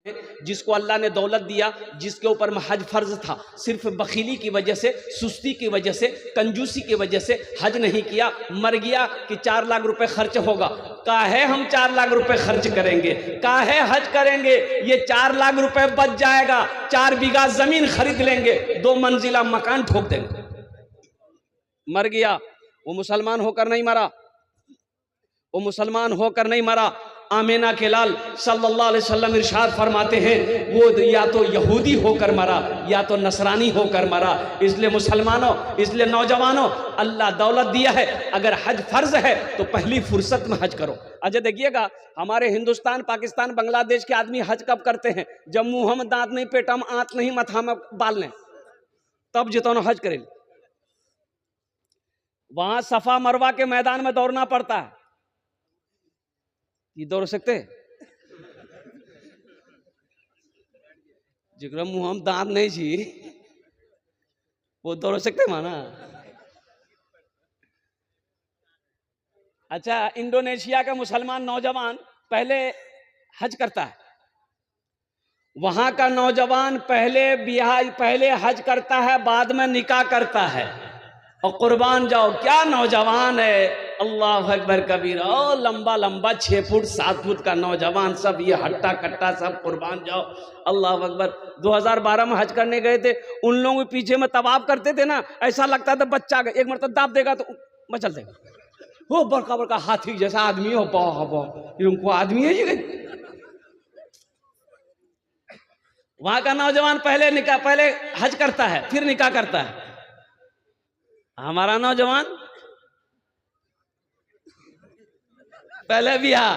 जिसको अल्लाह ने दौलत दिया, जिसके ऊपर हज फर्ज था, सिर्फ बखीली की वजह से, सुस्ती की वजह से, कंजूसी की वजह से हज नहीं किया, मर गया कि 4 लाख रुपए खर्च होगा। काहे हम 4 लाख रुपए खर्च करेंगे, काहे हज करेंगे, ये 4 लाख रुपए बच जाएगा, 4 बीघा जमीन खरीद लेंगे, 2 मंजिला मकान ठोक देंगे। मर गया, वो मुसलमान होकर नहीं मरा, वो मुसलमान होकर नहीं मरा। आमीना के लाल सल्लल्लाहु अलैहि वसल्लम इरशाद फरमाते हैं, वो या तो यहूदी होकर मरा या तो नसरानी होकर मरा। इसलिए मुसलमानों, इसलिए नौजवानों, अल्लाह दौलत दिया है, अगर हज फर्ज है तो पहली फुर्सत में हज करो। अच्छा देखिएगा, हमारे हिंदुस्तान, पाकिस्तान, बांग्लादेश के आदमी हज कब करते हैं? जब मुंह में दांत नहीं, पेटा में आंत नहीं, मथा में बाल नहीं, तब जितना हज करें। वहां सफा मरवा के मैदान में दौड़ना पड़ता है, ये दौड़ सकते? जिकरा मुंह हम दांत नहीं छी वो दौड़ सकते माना। अच्छा, इंडोनेशिया का मुसलमान नौजवान पहले हज करता है, वहां का नौजवान पहले हज करता है, बाद में निकाह करता है। और कुर्बान जाओ, क्या नौजवान है, अल्लाह अकबर कबीर, और लंबा लंबा 6 फुट 7 फुट का नौजवान, सब ये हट्टा कट्टा, सब कुर्बान जाओ, अल्लाह अकबर। 2012 में हज करने गए थे, उन लोगों के पीछे में तवाफ करते थे ना, ऐसा लगता था बच्चा एक मरतबा दाब देगा तो मचल देगा। वो बड़का बड़का हाथी जैसा आदमी हो, उनको आदमी है ये। वहां का नौजवान पहले हज करता है, फिर निकाह करता है। हमारा नौजवान पहले बिहा,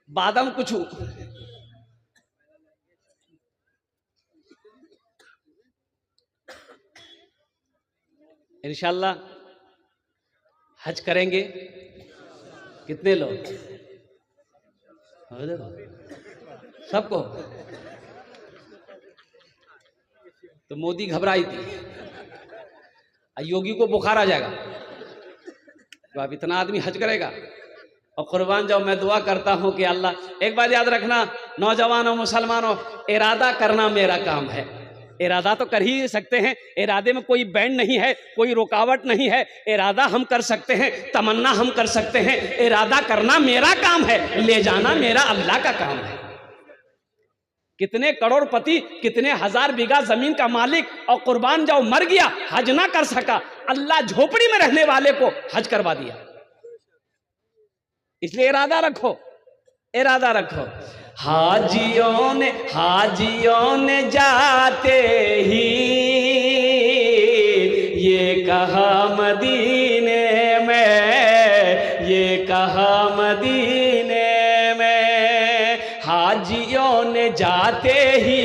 बादम कुछ। इंशाल्लाह हज करेंगे। कितने लोग? सबको। तो मोदी घबराई थी, योगी को बुखार आ जाएगा तो अब इतना आदमी हज करेगा। और कुर्बान जाओ, मैं दुआ करता हूं कि अल्लाह, एक बात याद रखना नौजवानों, मुसलमानों, इरादा करना मेरा काम है। इरादा तो कर ही सकते हैं, इरादे में कोई बैंड नहीं है, कोई रुकावट नहीं है, इरादा हम कर सकते हैं, तमन्ना हम कर सकते हैं, इरादा करना मेरा काम है, ले जाना मेरा अल्लाह का काम है। कितने करोड़पति, कितने 1000 बीघा जमीन का मालिक, और कुर्बान जाओ मर गया, हज ना कर सका, अल्लाह झोपड़ी में रहने वाले को हज करवा दिया। इसलिए इरादा रखो, इरादा रखो। हाजियों ने जाते ही ये कहा मदीने में, ये कहा मदीने में, हाजियों ने जाते ही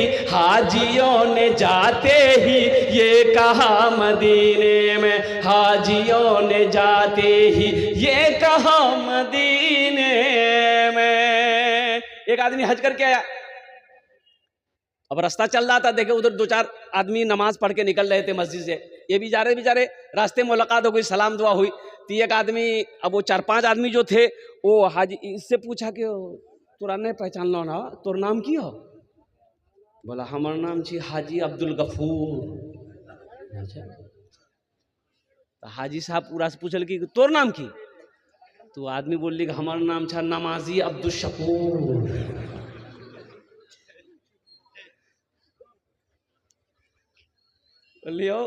ये कहा मदीने में, हाजियों ने जाते ही ये कहा मदीने में। एक आदमी हज करके आया, अब रास्ता चल रहा था, देखे उधर 2-4 आदमी नमाज पढ़ के निकल रहे थे मस्जिद से, ये भी जा रहे बेचारे, रास्ते में मुलाकात हो गई, सलाम दुआ हुई। तो एक आदमी, अब वो 4-5 आदमी जो थे, वो हाजी इससे पूछा कि तोरा नहीं पहचान लो ना, तोर नाम की हो? बोला हमार नाम छी हाजी अब्दुल गफूर। अच्छा, तो हाजी साहब पूरा से पूछल कि तोर नाम की? तो आदमी बोली कि हमार नाम छा नमाजी अब्दुल शकूर। बोलियो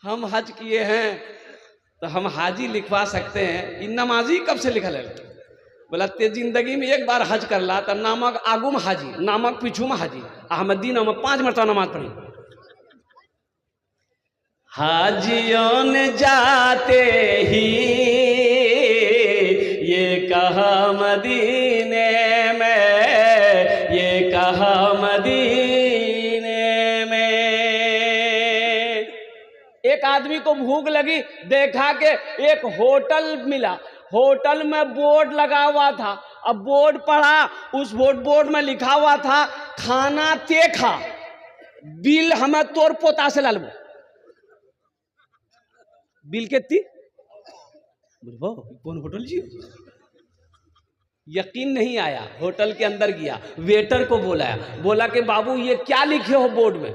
हम हज किए हैं तो हम हाजी लिखवा सकते हैं, इन नमाजी कब से लिखल है? बोला ते जिंदगी में एक बार हज कर ला, तो नामक आगू में हाजी, नामक पीछू में हाजी, अहमदी नाम 5 मरतबा नमाज पढ़ी। हाजियों ने जाते ही ये कहा मदीने में, ये कहा मदीने में। एक आदमी को भूख लगी, देखा कि एक होटल मिला, होटल में बोर्ड लगा हुआ था। अब बोर्ड पढ़ा, उस बोर्ड में लिखा हुआ था खाना तीखा, बिल हमें तोर पोता से लालबो। बिल कितनी? कौन होटल जी? यकीन नहीं आया, होटल के अंदर गया, वेटर को बोला, बोला कि बाबू ये क्या लिखे हो बोर्ड में?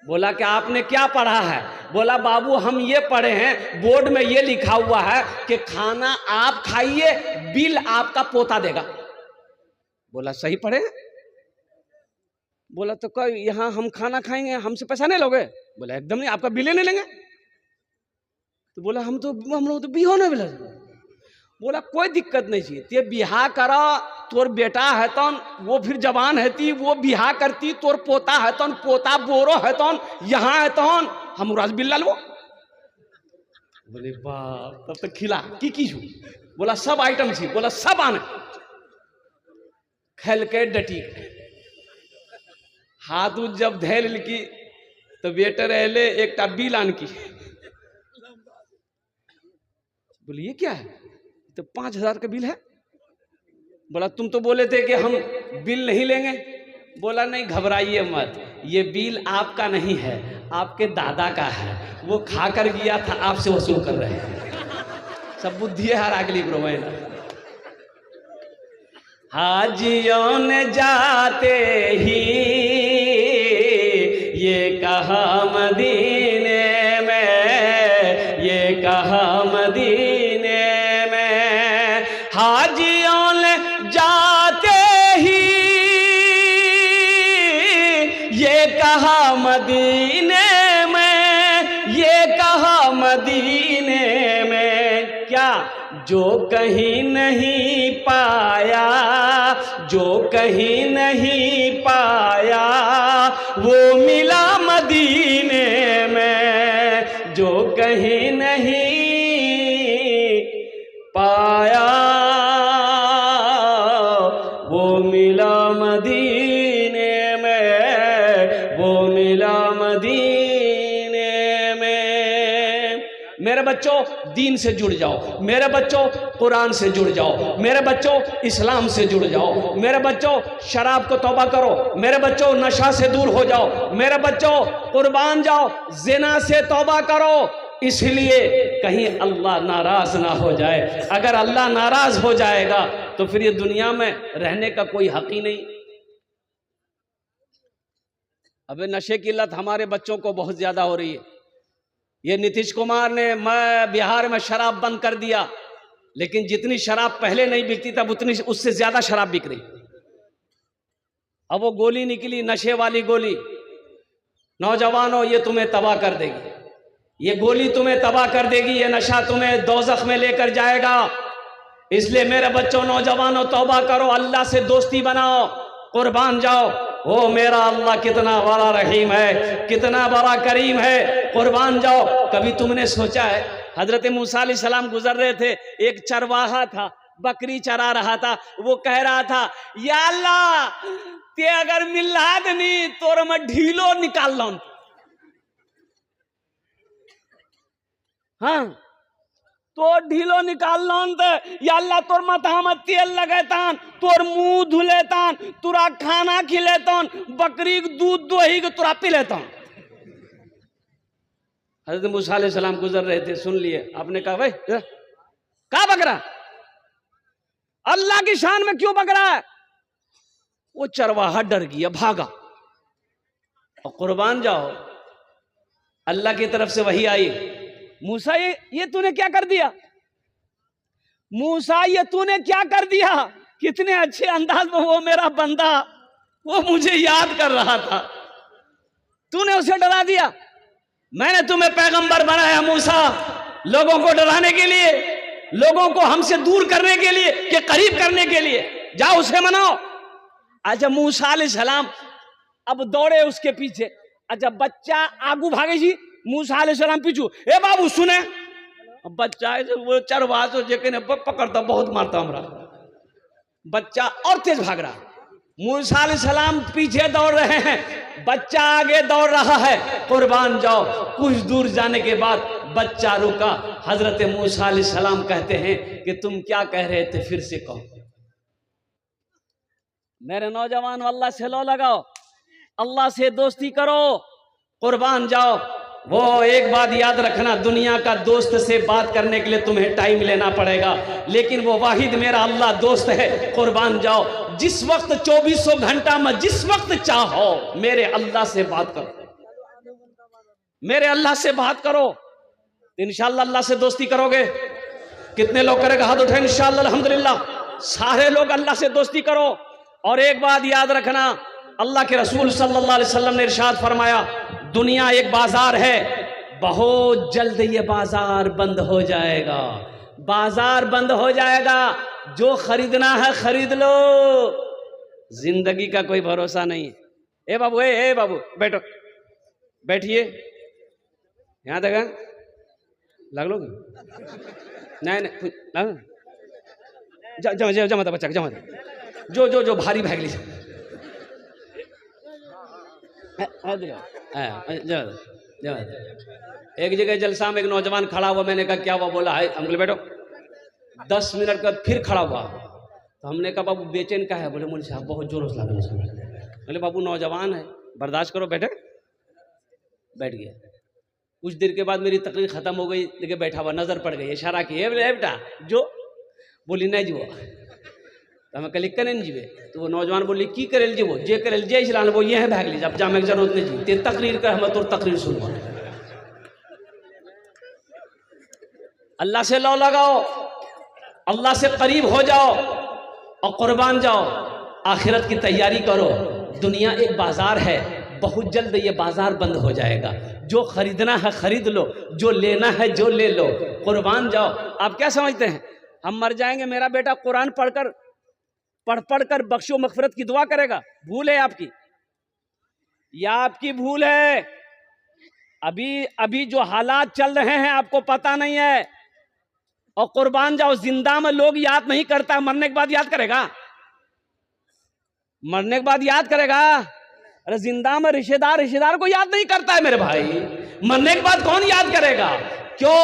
बोला कि आपने क्या पढ़ा है? बोला बाबू हम ये पढ़े हैं, बोर्ड में ये लिखा हुआ है कि खाना आप खाइए, बिल आपका पोता देगा। बोला सही पढ़े? बोला तो कोई यहाँ हम खाना खाएंगे, हमसे पैसा नहीं लोगे? बोला एकदम नहीं, आपका बिल नहीं लेंगे। तो बोला हम लोग तो बिहो नहीं। बोला कोई दिक्कत नहीं चाहिए, ते बिहा करा, तोर बेटा है तौन वो फिर जवान है ती, वो बिहा करती, तोर पोता है तौन, पोता बोरो है तौन, यहाँ है तौन, हम राज बिल्ला लो। बोले बाप, तब तक खिला की छू? बोला सब आइटम छी। बोला सब आने। खेल के डटी हाथ उठ जब धैल की तो वेटर एले एक बिल आन की। बोले ये क्या है? तो 5,000 का बिल है। बोला तुम तो बोले थे कि हम बिल नहीं लेंगे। बोला नहीं घबराइए मत, ये बिल आपका नहीं है, आपके दादा का है, वो खाकर गया था, आपसे वसूल कर रहे हैं। सब बुद्धि है हर अगली ग्रोवेन। हाजियों ने जाते ही ये कहा मदीने में, ये कहा मदीने में, हाजियों ने जाते ही ये कहा मदीने में, ये कहा मदीने में, क्या जो कहीं नहीं पाया, जो कहीं नहीं पाया वो मिला मदीने में, जो कहीं नहीं पाया वो मिला मदीने में, वो मिला मदीने में। मेरे बच्चों दीन से जुड़ जाओ, मेरे बच्चों कुरान से जुड़ जाओ, मेरे बच्चों इस्लाम से जुड़ जाओ, मेरे बच्चों शराब को तौबा करो, मेरे बच्चों नशा से दूर हो जाओ, मेरे बच्चों कुर्बान जाओ, जिना से तौबा करो, इसलिए कहीं अल्लाह नाराज ना हो जाए। अगर अल्लाह नाराज हो जाएगा तो फिर ये दुनिया में रहने का कोई हक ही नहीं। अबे नशे की लत हमारे बच्चों को बहुत ज्यादा हो रही है। ये नीतीश कुमार ने बिहार में शराब बंद कर दिया, लेकिन जितनी शराब पहले नहीं बिकती तब उतनी उससे ज्यादा शराब बिक रही। अब वो गोली निकली, नशे वाली गोली। नौजवानों ये तुम्हें तबाह कर देगी, ये गोली तुम्हें तबाह कर देगी, ये नशा तुम्हें दोज़ख में लेकर जाएगा। इसलिए मेरे बच्चों नौजवानों तौबा करो, अल्लाह से दोस्ती बनाओ, कुर्बान जाओ। ओ मेरा अल्लाह कितना बड़ा रहीम है, कितना बड़ा करीम है, कुर्बान जाओ। कभी तुमने सोचा है हजरत मूसा अलैहिस्सलाम गुजर रहे थे, एक चरवाहा था, बकरी चरा रहा था, वो कह रहा था या अल्लाह ते अगर मिलाद नहीं तोर मैं ढीलो निकाल लो। हाँ तो ढीलो निकाल लो या अल्लाह तोर माथा में तेल लगेतान, तोर मुंह धुलेतान, तुरा खाना खिलेतान, बकरी दूध दोही के तुरा पी लेतान। हजरत मूसा अलैहिस्सलाम गुजर रहे थे, सुन लिए, आपने कहा भाई क्या बकरा, अल्लाह की शान में क्यों बकरा है? वो चरवाहा डर गया, भागा। और कुर्बान जाओ, अल्लाह की तरफ से वही आई, मूसा ये तूने क्या कर दिया? मूसा ये तूने क्या कर दिया? कितने अच्छे अंदाज में वो मेरा बंदा वो मुझे याद कर रहा था, तूने उसे डरा दिया। मैंने तुम्हें पैगंबर बनाया मूसा, लोगों को डराने के लिए, लोगों को हमसे दूर करने के लिए, कि करीब करने के लिए। जाओ उसे मनाओ। अच्छा मूसा अलैहिस्सलाम अब दौड़े उसके पीछे। अच्छा बच्चा आगू भागे जी, मूसा अलैहिस्सलाम पीछू, ए बाबू सुने। बच्चा वो चरवाहा जेके पकड़ता बहुत मारता हमरा। बच्चा और तेज भाग रहा, मूसा अलैहिस्सलाम पीछे दौड़ रहे हैं, बच्चा आगे दौड़ रहा है। कुर्बान जाओ, कुछ दूर जाने के बाद बच्चा रुका। हजरत मूसा अलैहिस्सलाम कहते हैं कि तुम क्या कह रहे थे, फिर से कहो। मेरे नौजवान अल्लाह से लो लगाओ, अल्लाह से दोस्ती करो, कुर्बान जाओ। वो एक बात याद रखना, दुनिया का दोस्त से बात करने के लिए तुम्हें टाइम लेना पड़ेगा, लेकिन वो वाहिद मेरा अल्लाह दोस्त है। कुर्बान जाओ, जिस वक्त 2400 घंटा में जिस वक्त चाहो मेरे अल्लाह से बात करो, मेरे अल्लाह से बात करो, इंशाअल्लाह अल्लाह से दोस्ती करोगे। कितने लोग करेगा? हाथ उठाए इंशाअल्लाह। अल्हम्दुलिल्लाह, सारे लोग अल्लाह से दोस्ती करो। और एक बात याद रखना, अल्लाह के रसूल सल्लल्लाहु अलैहि वसल्लम ने इरशाद फरमाया, दुनिया एक बाजार है, बहुत जल्द ये बाजार बंद हो जाएगा, बाजार बंद हो जाएगा, जो खरीदना है खरीद लो, जिंदगी का कोई भरोसा नहीं है। ए बाबू, ए बाबू बैठो, बैठिए, यहाँ देखा लग लो नहीं जमा था बच्चा, जमा था जो भारी भाग ली एक जगह जलसा में एक नौजवान खड़ा हुआ, मैंने कहा क्या हुआ? बोला है, हम बोले बैठो। 10 मिनट बाद फिर खड़ा हुआ, तो हमने कहा बाबू बेचैन का है? बोले मुझे साहब बहुत जोर से लगा। बोले बाबू नौजवान है, बर्दाश्त करो, बैठे। बैठ गया। कुछ देर के बाद मेरी तकरीर खत्म हो गई, देखिए बैठा हुआ, नजर पड़ गई, इशारा किए, बोले बेटा जो, बोली नहीं जीवो, तो हमें कल करें जीवे, तो वो नौजवान बोली की करेल जीवो, जे करेल जे इसलान वो ये है भाग लीजिए, अब जामे की जरूरत नहीं जी, तेरी तकरीर कर, हमें तो तकरीर सुनवा। अल्लाह से लो लगाओ, अल्लाह से करीब हो जाओ और कुर्बान जाओ, आखिरत की तैयारी करो। दुनिया एक बाजार है, बहुत जल्द ये बाजार बंद हो जाएगा, जो खरीदना है खरीद लो, जो लेना है जो ले लो, कुर्बान जाओ। आप क्या समझते हैं हम मर जाएंगे, मेरा बेटा कुरान पढ़ कर बख्शो मगफिरत की दुआ करेगा? भूल है आपकी, या आपकी भूल है? अभी जो हालात चल रहे हैं आपको पता नहीं है। और कुर्बान जाओ, जिंदा में लोग याद नहीं करता, मरने के बाद याद करेगा? मरने के बाद याद करेगा? अरे जिंदा में रिश्तेदार को याद नहीं करता है मेरे भाई, मरने के बाद कौन याद करेगा? क्यों?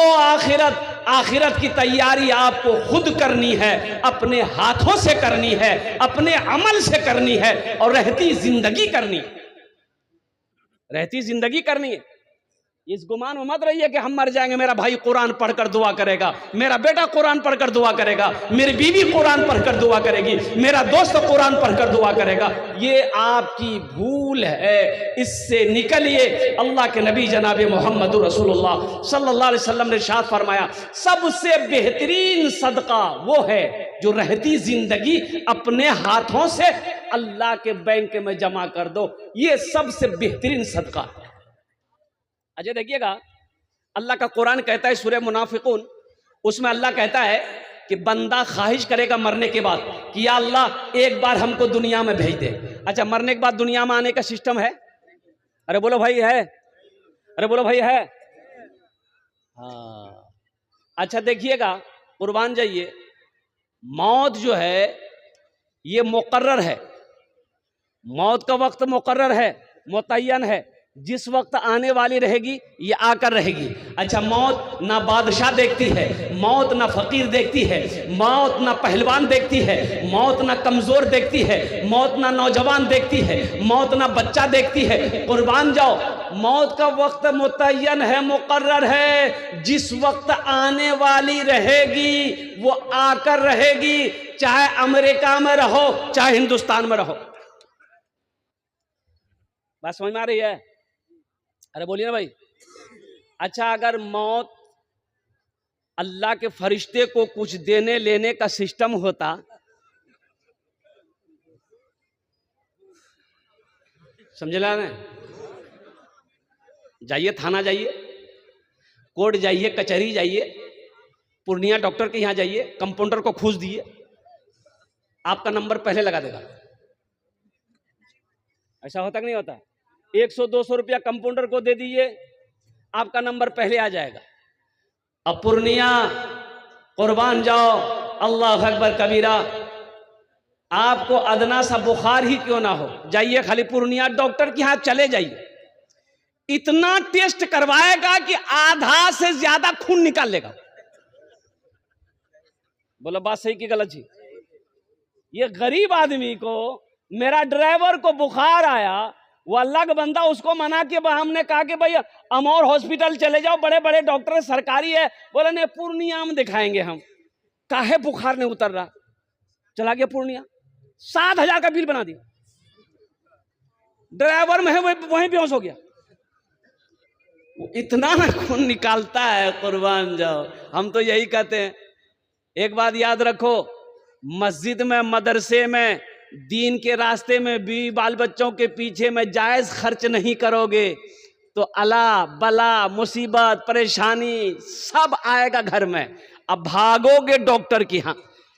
आखिरत की तैयारी आपको खुद करनी है, अपने हाथों से करनी है, अपने अमल से करनी है, और रहती जिंदगी करनी है। इस गुमान में मत रहिए कि हम मर जाएंगे, मेरा भाई कुरान पढ़कर दुआ करेगा, मेरा बेटा कुरान पढ़कर दुआ करेगा, मेरी बीवी कुरान पढ़कर दुआ करेगी, मेरा दोस्त कुरान पढ़कर दुआ करेगा। ये आपकी भूल है, इससे निकलिए। अल्लाह के नबी जनाब मोहम्मद रसूलुल्लाह सल्लल्लाहु अलैहि वसल्लम ने इरशाद फरमाया, सबसे बेहतरीन सदका वो है जो रहती जिंदगी अपने हाथों से अल्लाह के बैंक में जमा कर दो, ये सबसे बेहतरीन सदका। अच्छा देखिएगा, अल्लाह का कुरान कहता है सूरह मुनाफिकून, उसमें अल्लाह कहता है कि बंदा ख्वाहिश करेगा मरने के बाद कि या अल्लाह एक बार हमको दुनिया में भेज दे। अच्छा, मरने के बाद दुनिया में आने का सिस्टम है? अरे बोलो भाई है, अरे बोलो भाई है। हाँ, अच्छा देखिएगा, कुर्बान जाइए, मौत जो है ये मुकर्रर है, मौत का वक्त मुकर्रर है, मुतय्यन है, जिस वक्त आने वाली रहेगी ये आकर रहेगी। अच्छा, मौत ना बादशाह देखती है, मौत ना फकीर देखती है, मौत ना पहलवान देखती है, मौत ना कमजोर देखती है, मौत ना नौजवान देखती है, मौत ना बच्चा देखती है। कुर्बान जाओ, मौत का वक्त मुतय्यन है, मुकर्रर है, जिस वक्त आने वाली रहेगी वो आकर रहेगी, चाहे अमेरिका में रहो चाहे हिंदुस्तान में रहो। बात समझ में आ रही है? अरे बोलिए ना भाई। अच्छा, अगर मौत अल्लाह के फरिश्ते को कुछ देने लेने का सिस्टम होता, समझ ला ना? जाइए थाना, जाइए कोर्ट, जाइए कचहरी, जाइए पूर्णिया डॉक्टर के यहां जाइए, कंपाउंडर को घूस दिए, आपका नंबर पहले लगा देगा। ऐसा होता कि नहीं होता? 100-200 रुपया कंपाउंडर को दे दीजिए, आपका नंबर पहले आ जाएगा। अब पूर्णिया, कुर्बान जाओ, अल्लाह अकबर कबीरा, आपको अदना सा बुखार ही क्यों ना हो, जाइए खाली पूर्णिया डॉक्टर के यहां चले जाइए, इतना टेस्ट करवाएगा कि आधा से ज्यादा खून निकाल लेगा। बोलो बात सही की गलत जी? ये गरीब आदमी को, मेरा ड्राइवर को बुखार आया, वो अल्लाह का बंदा, उसको मना के हमने कहा कि भाई अमौर हॉस्पिटल चले जाओ, बड़े बड़े डॉक्टर सरकारी है। बोला नहीं, पूर्णिया में दिखाएंगे हम। काहे बुखार नहीं उतर रहा, चला गया पूर्णिया, 7,000 का बिल बना दिया, ड्राइवर में है वहीं बेहोश हो गया। इतना ना खून निकालता है, कुर्बान जाओ। हम तो यही कहते हैं, एक बात याद रखो, मस्जिद में, मदरसे में, दीन के रास्ते में, बीवी बाल बच्चों के पीछे में जायज खर्च नहीं करोगे तो अला बला मुसीबत परेशानी सब आएगा घर में। अब भागोगे डॉक्टर की, हाँ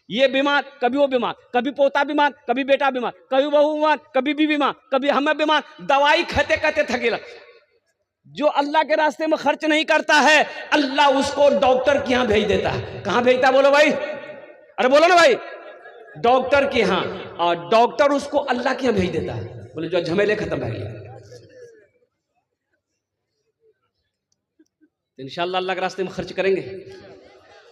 ये बीमार, कभी वो बीमार, कभी पोता बीमार, कभी बेटा बीमार, कभी बहू बीमार, कभी भी बीमार, कभी हमें बीमार, दवाई खाते खाते थकेला। जो अल्लाह के रास्ते में खर्च नहीं करता है, अल्लाह उसको डॉक्टर के यहाँ भेज देता है। कहाँ भेजता है बोलो भाई, अरे बोलो ना भाई, डॉक्टर के यहाँ। और डॉक्टर उसको अल्लाह के यहाँ भेज देता है। बोले जो झमेले खत्म हो गए, तो इंशाल्लाह अल्लाह के रास्ते में खर्च करेंगे।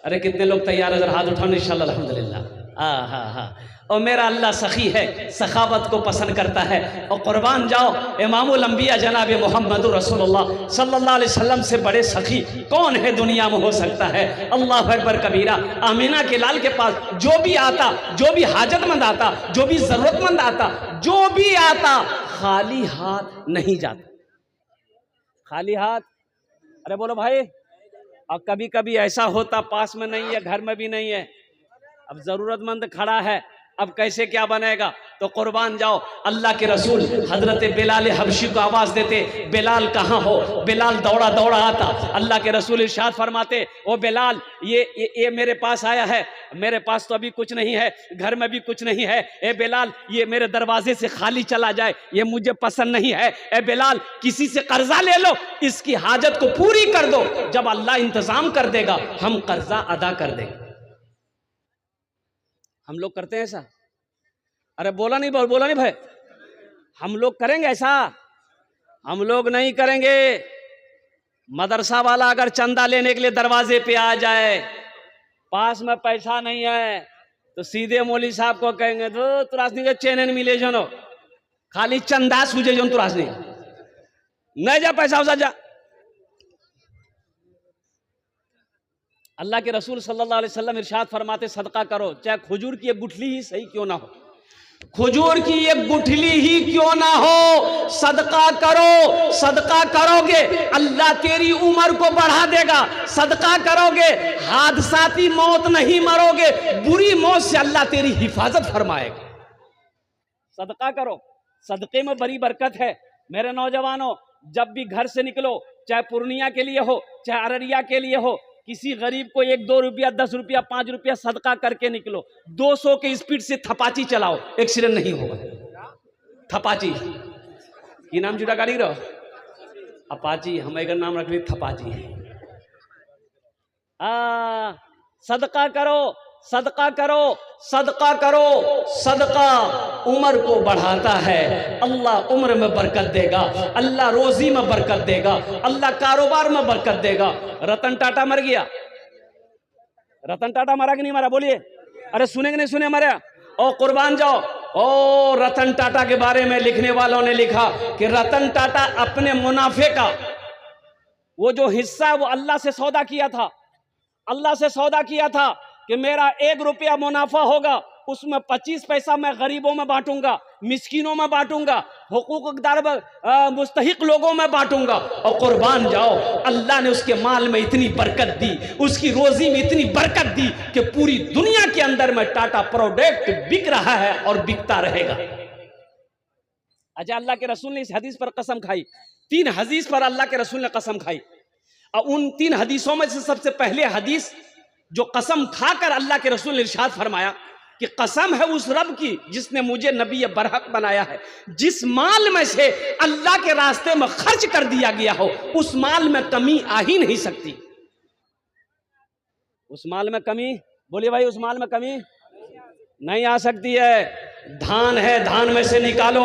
अरे कितने लोग तैयार है, जरा हाथ उठाओ इंशाल्लाह अल्हम्दुलिल्लाह। हाँ। और मेरा अल्लाह सखी है, सखावत को पसंद करता है। और कुर्बान जाओ, इमामुल अंबिया जनाब मोहम्मद रसूलुल्लाह सल्लल्लाहु अलैहि वसल्लम से बड़े सखी कौन है दुनिया में हो सकता है। अल्लाह अकबर कबीरा। आमीना के लाल के पास जो भी आता, जो भी हाजतमंद आता, जो भी जरूरतमंद आता, जो भी आता, खाली हाथ नहीं जाता, खाली हाथ। अरे बोलो भाई। और कभी कभी ऐसा होता पास में नहीं है, घर में भी नहीं है, अब जरूरतमंद खड़ा है, अब कैसे क्या बनेगा। तो कुर्बान जाओ, अल्लाह के रसूल हजरत बिलाल हबशी को आवाज देते, बिलाल कहाँ हो। बिलाल दौड़ा दौड़ा आता, अल्लाह के रसूल इरशाद फरमाते, ओ बिलाल ये मेरे पास आया है, मेरे पास तो अभी कुछ नहीं है, घर में भी कुछ नहीं है। ए बिलाल, ये मेरे दरवाजे से खाली चला जाए, ये मुझे पसंद नहीं है। ए बिलाल, किसी से कर्जा ले लो, इसकी हाजत को पूरी कर दो, जब अल्लाह इंतजाम कर देगा हम कर्जा अदा कर देंगे। हम लोग करते हैं ऐसा? अरे बोला नहीं भाई, हम लोग करेंगे ऐसा? हम लोग नहीं करेंगे। मदरसा वाला अगर चंदा लेने के लिए दरवाजे पे आ जाए, पास में पैसा नहीं है, तो सीधे मौली साहब को कहेंगे तो तुरासनी के चैनल मिले जो, खाली चंदा सूझे जो तुरासनी नहीं जा, पैसा उसा जा। अल्लाह के रसूल सल्लल्लाहु अलैहि वसल्लम इरशाद फरमाते, सदका करो, चाहे खजूर की एक गुठली ही सही क्यों ना हो, खजूर की एक गुठली ही क्यों ना हो, सदका करो। सदका करोगे अल्लाह तेरी उम्र को बढ़ा देगा। सदका करोगे हादसाती मौत नहीं मरोगे, बुरी मौत से अल्लाह तेरी हिफाजत फरमाएगा। सदका करो, सदके में बड़ी बरकत है। मेरे नौजवानों, जब भी घर से निकलो, चाहे पूर्णिया के लिए हो, चाहे अररिया के लिए हो, किसी गरीब को 1-2 रुपया, 10 रुपया, 5 रुपया सदका करके निकलो। 200 के स्पीड से थपाची चलाओ, एक्सीडेंट नहीं होगा। थपाची की नाम जुड़ा गाड़ी रहो, अपाची, हम एक नाम रख ली थपाची। सदका करो, सदका करो, सदका करो। सदका उम्र को बढ़ाता है, अल्लाह उम्र में बरकत देगा, अल्लाह रोजी में बरकत देगा, अल्लाह कारोबार में बरकत देगा। रतन टाटा मर गया, रतन टाटा मरा कि नहीं मरा बोलिए? अरे सुने कि नहीं सुने मरा? ओ कुर्बान जाओ। ओ रतन टाटा के बारे में लिखने वालों ने लिखा कि रतन टाटा अपने मुनाफे का वो जो हिस्सा वो अल्लाह से सौदा किया था, अल्लाह से सौदा किया था कि मेरा 1 रुपया मुनाफा होगा, उसमें 25 पैसा मैं गरीबों में बांटूंगा, मिस्किनों में बांटूंगा, हुकूकदार मुस्तहिक लोगों में बांटूंगा। और कुर्बान जाओ, अल्लाह ने उसके माल में इतनी बरकत दी, उसकी रोजी में इतनी बरकत दी कि पूरी दुनिया के अंदर में टाटा प्रोडक्ट बिक रहा है और बिकता रहेगा। अच्छा, अल्लाह के रसूल ने इस हदीस पर कसम खाई, 3 हदीस पर अल्लाह के रसूल ने कसम खाई। और उन 3 हदीसों में से सबसे पहले हदीस जो कसम खाकर अल्लाह के रसूल ने इरशाद फरमाया कि कसम है उस रब की जिसने मुझे नबी बरहक बनाया है, जिस माल में से अल्लाह के रास्ते में खर्च कर दिया गया हो उस माल में कमी आ ही नहीं सकती। उस माल में कमी, बोलिए भाई, उस माल में कमी नहीं आ सकती है। धान है, धान में से निकालो,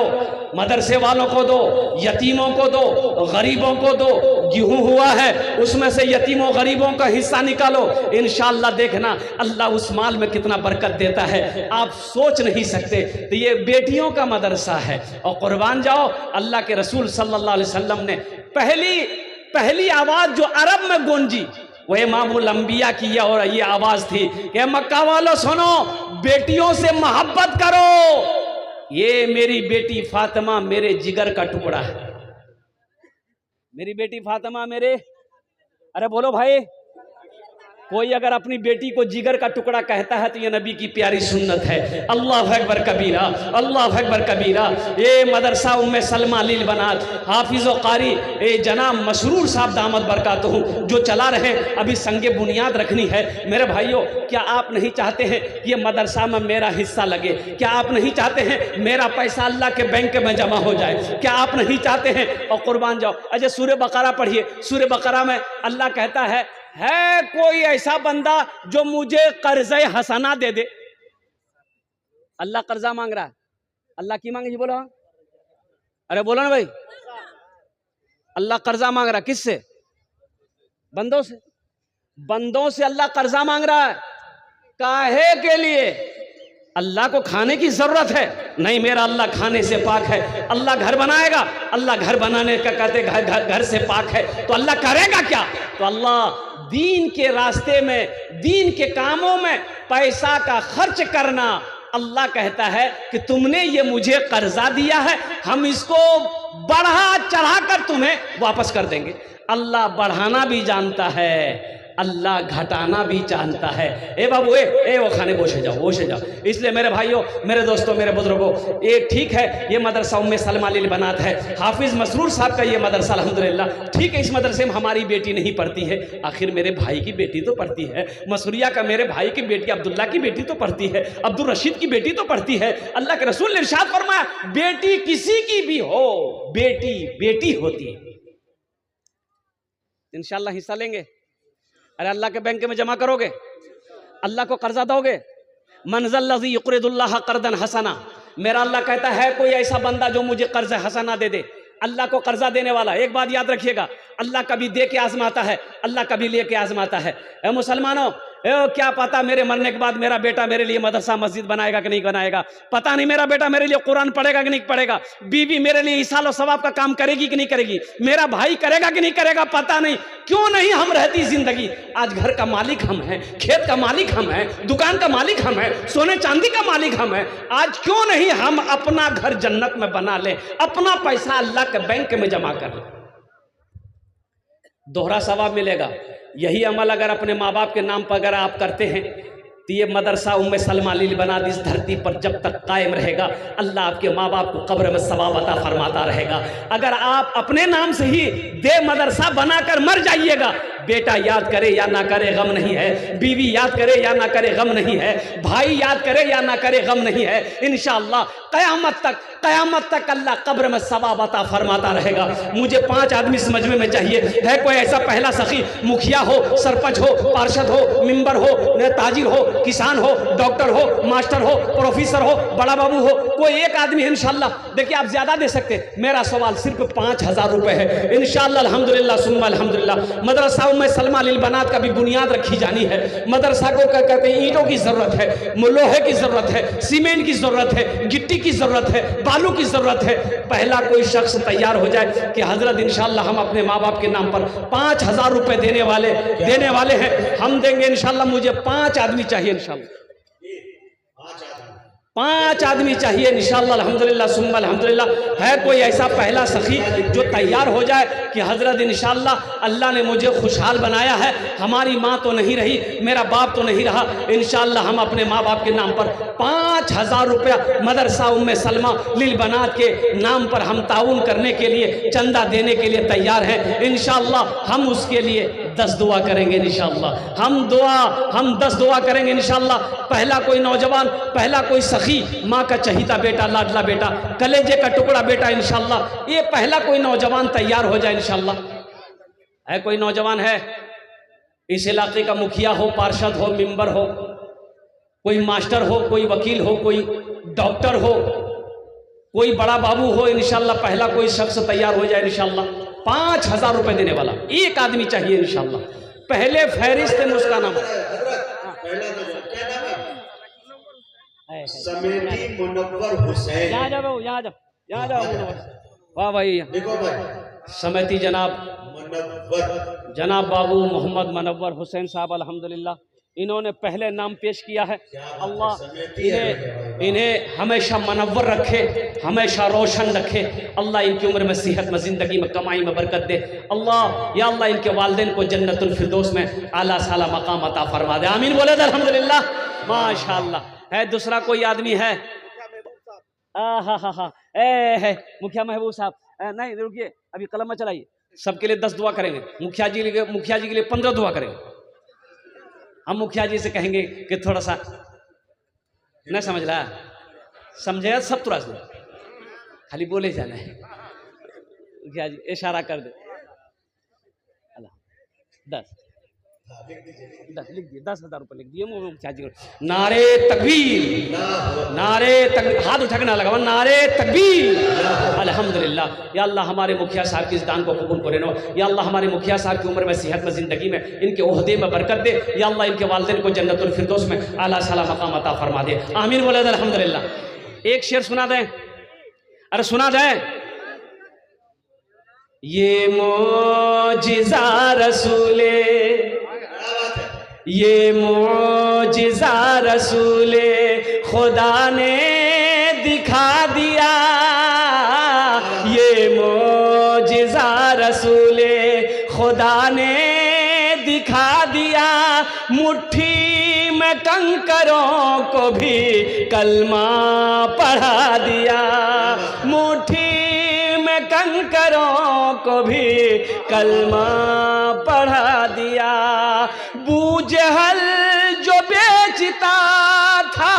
मदरसे वालों को दो, यतीमों को दो, गरीबों को दो, गेहूं हुआ है उसमें से यतीमों गरीबों का हिस्सा निकालो, इंशाअल्लाह देखना अल्लाह उस माल में कितना बरकत देता है, आप सोच नहीं सकते। तो ये बेटियों का मदरसा है। और कुर्बान जाओ, अल्लाह के रसूल सल्लल्लाहु अलैहि वसल्लम ने पहली आवाज जो अरब में गूंजी वो इमामुल अंबिया की और ये आवाज थी कि मक्का वालों सुनो, बेटियों से मोहब्बत करो। ये मेरी बेटी फातिमा मेरे जिगर का टुकड़ा है। मेरी बेटी फातिमा मेरे, अरे बोलो भाई, कोई अगर अपनी बेटी को जिगर का टुकड़ा कहता है तो ये नबी की प्यारी सुन्नत है। अल्लाह अकबर कबीरा, अल्लाह अकबर कबीरा। ये मदरसा उम्मे सलमा लील बनात हाफिज व कारी जनाब मसरूर साहब दामद बरकातहू जो चला रहे, अभी संगे बुनियाद रखनी है। मेरे भाइयों, क्या आप नहीं चाहते हैं ये मदरसा में मेरा हिस्सा लगे? क्या आप नहीं चाहते हैं मेरा पैसा अल्लाह के बैंक में जमा हो जाए? क्या आप नहीं चाहते हैं? और कुर्बान जाओ, अच्छा सूरह बकरा पढ़िए। सूरह बकरा में अल्लाह कहता है कोई ऐसा बंदा जो मुझे कर्ज़े हसना दे दे। अल्लाह कर्जा मांग रहा है। अल्लाह की मांगे जी, बोलो, अरे बोलो ना भाई। अल्लाह कर्जा मांग रहा है, किससे? बंदों से। बंदों से अल्लाह कर्जा मांग रहा है। काहे के लिए? अल्लाह को खाने की जरूरत है? नहीं, मेरा अल्लाह खाने से पाक है। अल्लाह घर बनाएगा, अल्लाह घर बनाने का कहते घर से पाक है, तो अल्लाह करेगा क्या? तो अल्लाह दीन के रास्ते में, दीन के कामों में पैसा का खर्च करना, अल्लाह कहता है कि तुमने ये मुझे कर्जा दिया है, हम इसको बढ़ा चढ़ा कर तुम्हें वापस कर देंगे। अल्लाह बढ़ाना भी जानता है, अल्लाह घटाना भी जानता है। ए बाबू, ए वो खाने बोशे जाओ। इसलिए मेरे भाइयों, मेरे दोस्तों, मेरे बुजुर्गों, ये ठीक है, ये मदरसा उम्मे सलमा लील बनात है, हाफिज मसरूर साहब का ये मदरसा अल्हम्दुलिल्लाह ठीक है। इस मदरसे में हमारी बेटी नहीं पढ़ती है, आखिर मेरे भाई की बेटी तो पढ़ती है। मसूरिया का मेरे भाई की बेटी अब्दुल्ला की बेटी तो पढ़ती है, अब्दुल रशीद की बेटी तो पढ़ती है। अल्लाह के रसूल ने इरशाद फरमाया, बेटी किसी की भी हो, बेटी बेटी होती है। इंशाअल्लाह हिस्सा लेंगे। अरे अल्लाह के बैंक में जमा करोगे, अल्लाह को कर्जा दोगे। मनज़ल लज़ी युक़रिदुल्लाह क़र्दन हसना, मेरा अल्लाह कहता है कोई ऐसा बंदा जो मुझे कर्ज हसना दे दे। अल्लाह को कर्जा देने वाला, एक बात याद रखिएगा, अल्लाह कभी दे के आजमाता है, अल्लाह कभी ले के आजमाता है। ए मुसलमानों, क्या पता मेरे मरने के बाद मेरा बेटा मेरे लिए मदरसा मस्जिद बनाएगा कि नहीं बनाएगा, पता नहीं मेरा बेटा मेरे लिए कुरान पढ़ेगा कि नहीं पढ़ेगा, बीवी मेरे लिए इसाल और सवाब का काम करेगी कि नहीं करेगी, मेरा भाई करेगा कि नहीं करेगा, पता नहीं। क्यों नहीं हम रहती जिंदगी? आज घर का मालिक हम हैं, खेत का मालिक हम हैं, दुकान का मालिक हम हैं, सोने चांदी का मालिक हम हैं। आज क्यों नहीं हम अपना घर जन्नत में बना लें, अपना पैसा अल्लाह के बैंक में जमा कर लें, दोहरा सवाब मिलेगा। यही अमल अगर अपने माँ बाप के नाम पर अगर आप करते हैं तो ये मदरसा उम्मे सलमा लील बनात इस धरती पर जब तक कायम रहेगा, अल्लाह आपके माँ बाप को कब्र में सवाब अता फरमाता रहेगा। अगर आप अपने नाम से ही दे मदरसा बनाकर मर जाइएगा, बेटा याद करे या ना करे गम नहीं है, बीवी याद करे या ना करे गम नहीं है, भाई याद करे या ना करे गम नहीं है। इंशाअल्लाह क़यामत तक अल्लाह कब्र में सवाब अता फरमाता रहेगा। मुझे 5 आदमी इस मजमे में चाहिए। है कोई ऐसा पहला सखी, मुखिया हो, सरपंच हो, पार्षद हो, मेंबर हो, ताजिर हो, किसान हो, डॉक्टर हो, मास्टर हो, प्रोफेसर हो, बड़ा बाबू हो, कोई एक आदमी इंशाअल्लाह। देखिए आप ज्यादा दे सकते, मेरा सवाल सिर्फ 5000 रुपए है। इंशाअल्लाह अल्हम्दुलिल्लाह सुम्मा अल्हम्दुलिल्लाह मदरसा उम्मे सलमा लील बनात का भी बुनियाद रखी जानी है। मदरसा को कहते हैं ईंटों की जरूरत है, लोहे की जरूरत है, सीमेंट की जरूरत है, गिट्टी की जरूरत है, बालू की जरूरत है। पहला कोई शख्स तैयार हो जाए कि हजरत इंशाअल्लाह हम अपने माँ बाप के नाम पर 5000 रुपए देने वाले हैं, हम देंगे इंशाअल्लाह। मुझे 5 आदमी चाहिए इंशाअल्लाह, 5 आदमी चाहिए इंशाअल्लाह अल्हम्दुलिल्लाह सुम्मा अल्हम्दुलिल्लाह। है कोई ऐसा पहला सखी जो तैयार हो जाए कि हजरत इंशाअल्लाह अल्लाह ने मुझे खुशहाल बनाया है, हमारी माँ तो नहीं रही, मेरा बाप तो नहीं रहा, इंशाअल्लाह हम अपने माँ बाप के नाम पर 5000 रुपया मदरसा उम्मे सलमा लील बनात के नाम पर हम ताउन करने के लिए, चंदा देने के लिए तैयार हैं। इंशाअल्लाह हम उसके लिए 10 दुआ करेंगे इंशाअल्लाह। हम 10 दुआ करेंगे इंशाअल्लाह। पहला कोई नौजवान, पहला कोई सखी, माँ का चहीता बेटा, लाडला बेटा, कलेजे का टुकड़ा बेटा, इंशाअल्लाह ये पहला कोई नौजवान तैयार हो जाए इंशाअल्लाह। है कोई नौजवान है इस इलाके का, मुखिया हो, पार्षद हो, मेंबर हो, कोई मास्टर हो, कोई वकील हो, कोई डॉक्टर हो, कोई बड़ा बाबू हो, इंशाअल्लाह पहला कोई शख्स तैयार हो जाए इंशाअल्लाह। 5,000 रुपए देने वाला एक आदमी चाहिए इंशाल्लाह। पहले फहरिस्त में उसका नाम समेती मुनव्वर हुसैन। यहाँ जाओ, यहाँ जाओ, यहाँ जाओ। वाह भाई, देखो भाई, समेती जनाब मुनव्वर, जनाब बाबू मोहम्मद मुनव्वर हुसैन साहब अल्हम्दुलिल्लाह, इन्होंने पहले नाम पेश किया है। अल्लाह इन्हें हमेशा मुनव्वर रखे, हमेशा रोशन रखे। अल्लाह इनकी उम्र में सेहत में, ज़िंदगी में, कमाई में बरकत दे। अल्लाह या अल्लाह इनके वालिदैन को जन्नतुल फिरदौस में आला साला मकाम अता फरमा दे। आमीन बोले अल्हम्दुलिल्लाह, माशाअल्लाह। है दूसरा कोई आदमी है? हा है मुखिया महबूब साहब। नहीं रुकिए, अभी कलम में चलाइए। सबके लिए 10 दुआ करेंगे, मुखिया जी के लिए 15 दुआ करेंगे। हम मुखिया जी से कहेंगे कि थोड़ा सा नहीं समझ रहा, समझे सब तुरंत में खाली बोले जाना है। मुखिया जी इशारा कर दे। 10 लिख दिए, 10,000 रुपये लिख दिए मुखिया जी को। नारे तकबीर, नारे तकबीर, हाथ उठा के ना लगा, नारे तकबीर। अल्हम्दुलिल्लाह। या अल्लाह हमारे मुखिया साहब की इस दान को कबूल करे नो। या अल्लाह हमारे मुखिया साहब की उम्र में, सेहत में, ज़िंदगी में, इनके ओहदे में बरकत दे। या अल्लाह इनके वालिदैन को जन्नतुल फिरदौस में आला साला मकाम अता फरमा दे। आमीन बोले अल्हम्दुलिल्लाह। एक शेर सुना दें, अरे सुना दें। ये मोजिज़ा रसूले, ये मोजिज़ा रसूले खुदा ने दिखा दिया। ये मोजिज़ा रसूले खुदा ने दिखा दिया। मुट्ठी में कंकरों को भी कलमा पढ़ा दिया। मुट्ठी में कंकरों को भी कलमा पढ़ा दिया। बूजहल जो बेचता था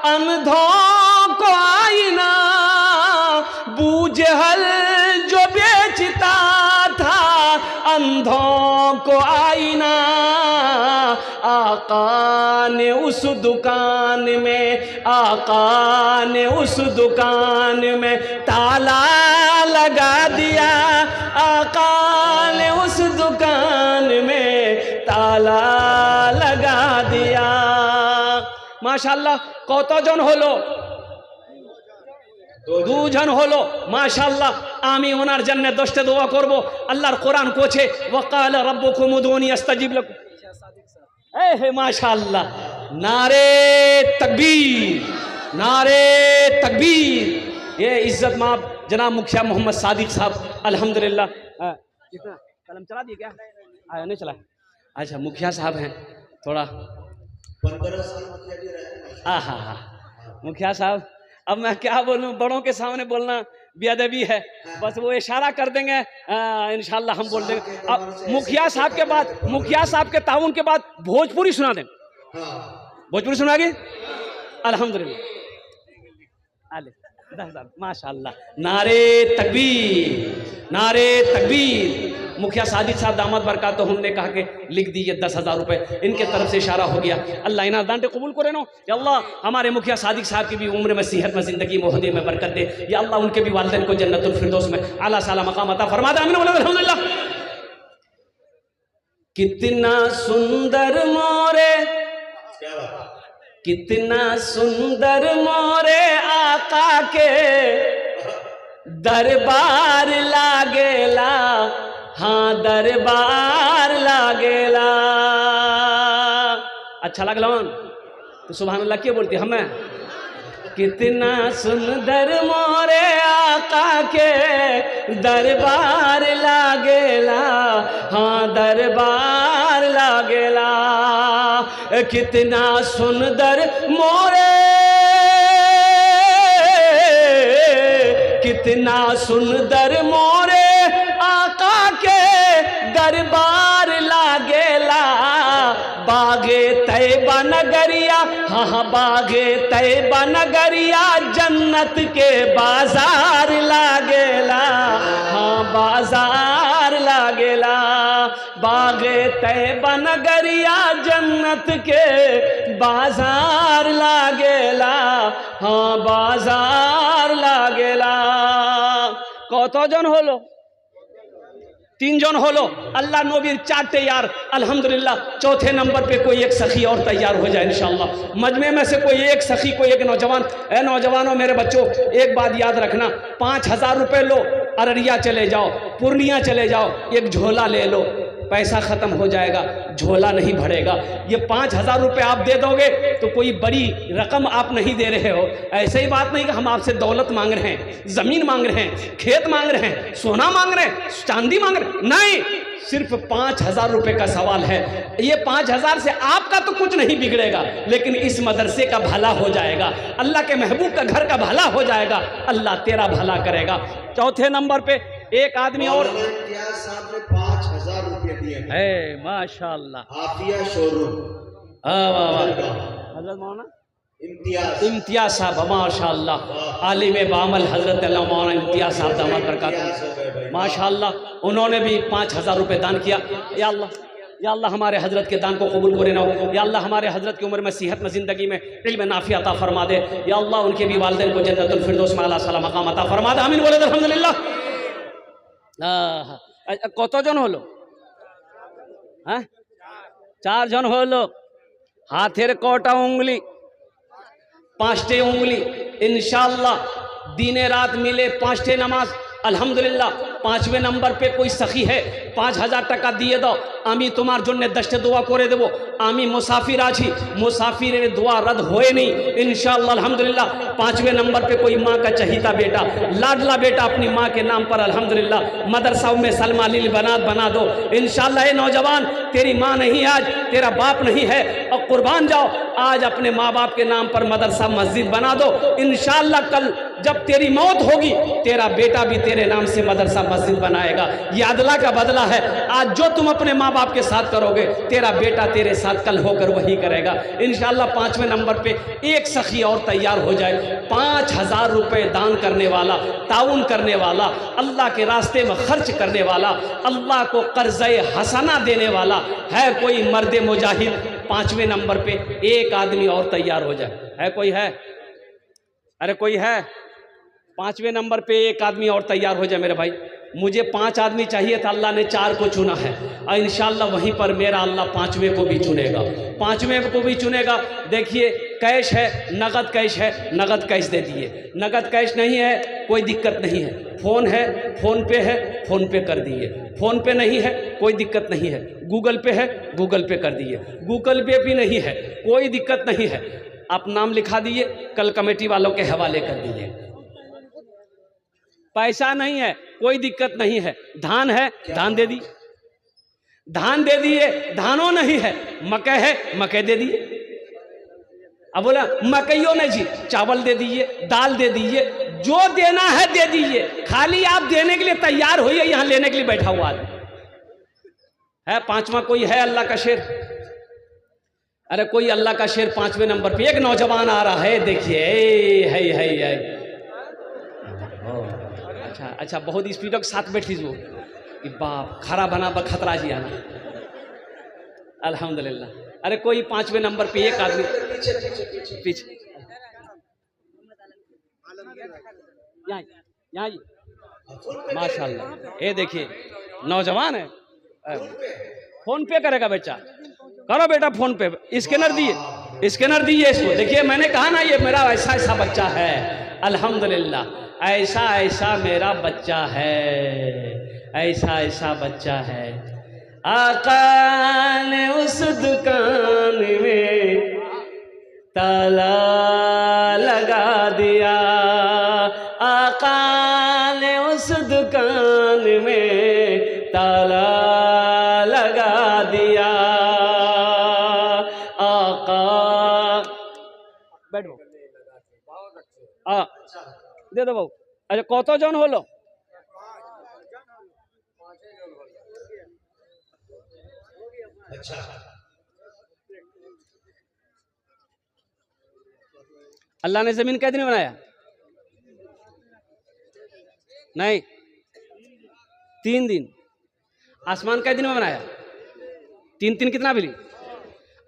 अंधों को आईना, बूजहल जो बेचता था अंधों को आईना, आका ने उस दुकान में, आका ने उस दुकान में ताला लगा दिया। आका ने उस दुकान में ताला लगा दिया। माशाल्लाह কতজন হলো? 2 জন হলো মাশাআল্লাহ। আমি ওনার জন্য 10টা দোয়া করব। আল্লাহর কোরআন কোছে ওয়াকাল রাব্বুকুম উদউনি আস্তাজিব লাকুম। হে মাশাআল্লাহ, নারে तकबीर, नारे तकबीर। ये इज्जत माब जनाब मुखिया मोहम्मद सादिक साहब अल्हम्दुलिल्लाह। कितना कलम चला दिए क्या? नहीं चला। अच्छा मुखिया साहब हैं थोड़ा 15 साल मुखिया जी रहे। हाँ मुखिया साहब, अब मैं क्या बोलूं, बड़ों के सामने बोलना बेअदबी है। बस वो इशारा कर देंगे, इंशाल्लाह हम बोल देंगे। अब मुखिया साहब के बाद, मुखिया साहब के ताउन के बाद भोजपुरी सुना दें। भोजपुरी सुनागे अल्हम्दुलिल्लाह। 10,000 माशाअल्लाह। नारे तकबीर, नारे तकबीर। मुखिया सादिक साहब दामद बरकात हमने कहा कि लिख दीजिए 10,000 रुपये। इनके तरफ से इशारा हो गया। अल्लाह इना दान कबूल करे नो। या अल्लाह हमारे मुखिया सादिक साहब की भी उम्र में, सेहत में, ज़िंदगी में, ओहदे में बरकत दे। या अल्लाह उनके भी वालिदैन को जन्नतुल फिरदौस में आला साला मकाम अता फरमा दे। आमीन बोले अल्हम्दुलिल्लाह। कितना सुंदर मोरे, कितना सुंदर मोरे आका के दरबार लागेला। हाँ दरबार लागेला। अच्छा लगला तो सुभान अल्लाह क्या बोलती हमें। कितना सुंदर मोरे आका के दरबार लागेला। हाँ दरबार लागेला। कितना सुंदर मोरे, कितना सुंदर मोरे आका के दरबार लागेला। बागे तैयबा नगरिया, हाँ बागे तैयबा नगरिया जन्नत के बाजार लागेला। हाँ बाजार लागेला। बागे तैयबा नगरिया जन्नत के बाजार लागेला। हाँ बाजार लागेला। কতজন হলো? तीन जन हो लो, अल्लाह नबी चार तैयार, अल्हम्दुलिल्लाह। चौथे नंबर पे कोई एक सखी और तैयार हो जाए इंशाअल्लाह। मजमे में से कोई एक सखी, कोई एक नौजवान। ए नौजवानों, मेरे बच्चों, एक बात याद रखना, 5,000 रुपये लो, अररिया चले जाओ, पूर्णिया चले जाओ, एक झोला ले लो, पैसा खत्म हो जाएगा, झोला नहीं भरेगा। ये 5,000 रुपये आप दे दोगे तो कोई बड़ी रकम आप नहीं दे रहे हो। ऐसे ही बात नहीं कि हम आपसे दौलत मांग रहे हैं, जमीन मांग रहे हैं, खेत मांग रहे हैं, सोना मांग रहे हैं, चांदी मांग रहे हैं, नहीं, सिर्फ 5,000 रुपये का सवाल है। ये 5,000 से आपका तो कुछ नहीं बिगड़ेगा, लेकिन इस मदरसे का भला हो जाएगा, अल्लाह के महबूब का घर का भला हो जाएगा, अल्लाह तेरा भला करेगा। चौथे नंबर पे एक आदमी और इम्तियाज साहब ने 5,000 रुपये दिए है, माशाअल्लाह, आफिया शोरूम, वाह वाह वाह, हजरत मौलाना इम्तियाज साहब, माशाअल्लाह, आलिम बामल हजरत मौलाना इम्तियाज साहब दामद बरकात, माशाअल्लाह, उन्होंने भी 5,000 रुपये दान किया। या अल्लाह, या अल्लाह हमारे हजरत के दान को कबूल करे ना हो। या अल्लाह हमारे हजरत की उम्र में, सेहत में, ज़िंदगी में इल्म नाफी अता फरमा दे। या अल्लाह उनके भी वालिदैन को जन्नतुल फिरदौस में आला सलाम मकाम अता फरमा दे। आमीन बोले अल्हम्दुलिल्लाह। কতজন হলো? হ্যাঁ, 4 জন হলো। হাতের কটা উंगली? 5টে उंगली। इंशाअल्लाह दिने रात मिले 5টে नमाज, अल्हम्दुलिल्लाह। 5वें नंबर पे कोई सखी है, 5,000 টাকা দিয়ে দাও, আমি তোমার জন্য 10টে দোয়া করে দেবো। আমি মুসাফির আছি, মুসাফিরের দোয়া रद्द होए नहीं इंशाअल्लाह अल्हम्दुलिल्लाह। 5वें नंबर पे कोई माँ का चहीता बेटा, लाडला बेटा अपनी माँ के नाम पर अल्हम्दुलिल्लाह मदरसा में सलमा लील बना दो इंशाअल्लाह। ये नौजवान, तेरी माँ नहीं आज, तेरा बाप नहीं है, और कुर्बान जाओ, आज अपने माँ बाप के नाम पर मदरसा मस्जिद बना दो इंशाअल्लाह। कल जब तेरी मौत होगी, तेरा बेटा भी तेरे नाम से मदरसा मस्जिद बनाएगा। ये अदला का बदला है। आज जो तुम अपने माँ बाप के साथ करोगे, तेरा बेटा तेरे साथ कल होकर वही करेगा इंशाअल्लाह। 5वें नंबर पे एक सखी और तैयार हो जाए, 5,000 रुपये दान करने वाला, ताउन करने वाला, अल्लाह के रास्ते में खर्च करने वाला, अल्लाह को कर्ज़े हसना देने वाला है कोई मर्द मुजाहिद। 5वें नंबर पे एक आदमी और तैयार हो जाए। है कोई? है? अरे कोई है? 5वें नंबर पे एक आदमी और तैयार हो जाए मेरे भाई। मुझे 5 आदमी चाहिए था, अल्लाह ने 4 को चुना है, और इंशाअल्लाह वहीं पर मेरा अल्लाह 5वें को भी चुनेगा, 5वें को भी चुनेगा। देखिए, कैश है, नगद कैश है, नगद कैश दे दिए। नगद कैश नहीं है, कोई दिक्कत नहीं है। फ़ोन है, फ़ोन पे है, फ़ोन पे कर दिए। फ़ोन पे नहीं है, कोई दिक्कत नहीं है। गूगल पे है, गूगल पे कर दिए। गूगल पे भी नहीं है, कोई दिक्कत नहीं है। आप नाम लिखा दिए, कल कमेटी वालों के हवाले कर दिए। पैसा नहीं है, कोई दिक्कत नहीं है। धान है, धान दे दिए, धान दे दिए। धानों नहीं है, मकई है, मकई दे दिए। अब बोला मकईयों नहीं जी, चावल दे दीजिए, दाल दे दीजिए, जो देना है दे दीजिए, खाली आप देने के लिए तैयार होइए, यहाँ लेने के लिए बैठा हुआ है। 5वां कोई है अल्लाह का शेर? अरे कोई अल्लाह का शेर 5वें नंबर पे। एक नौजवान आ रहा है, देखिए, है। अच्छा, बहुत स्पीड के साथ बैठी वो कि बाप खरा बना खतरा जी आना, अल्हम्दुलिल्लाह। अरे कोई 5वें नंबर पे एक आदमी पीछे, यहाँ माशाल्लाह। ये देखिए नौजवान है, फोन पे करेगा बच्चा, करो बेटा फोन पे, स्कैनर दिए इसको। देखिए मैंने कहा ना, ये मेरा ऐसा बच्चा है, अल्हम्दुलिल्लाह, ऐसा मेरा बच्चा है, ऐसा बच्चा है। आका ने उस दुकान में ताला लगा दिया, आका ने उस दुकान में ताला लगा दिया। आका बैठो, दे दो बाबू। अच्छा, কতজন হলো? अच्छा, अल्लाह ने जमीन कै दिन में बनाया? नहीं, 3 दिन। आसमान कै दिन में बनाया? 3 कितना बिली?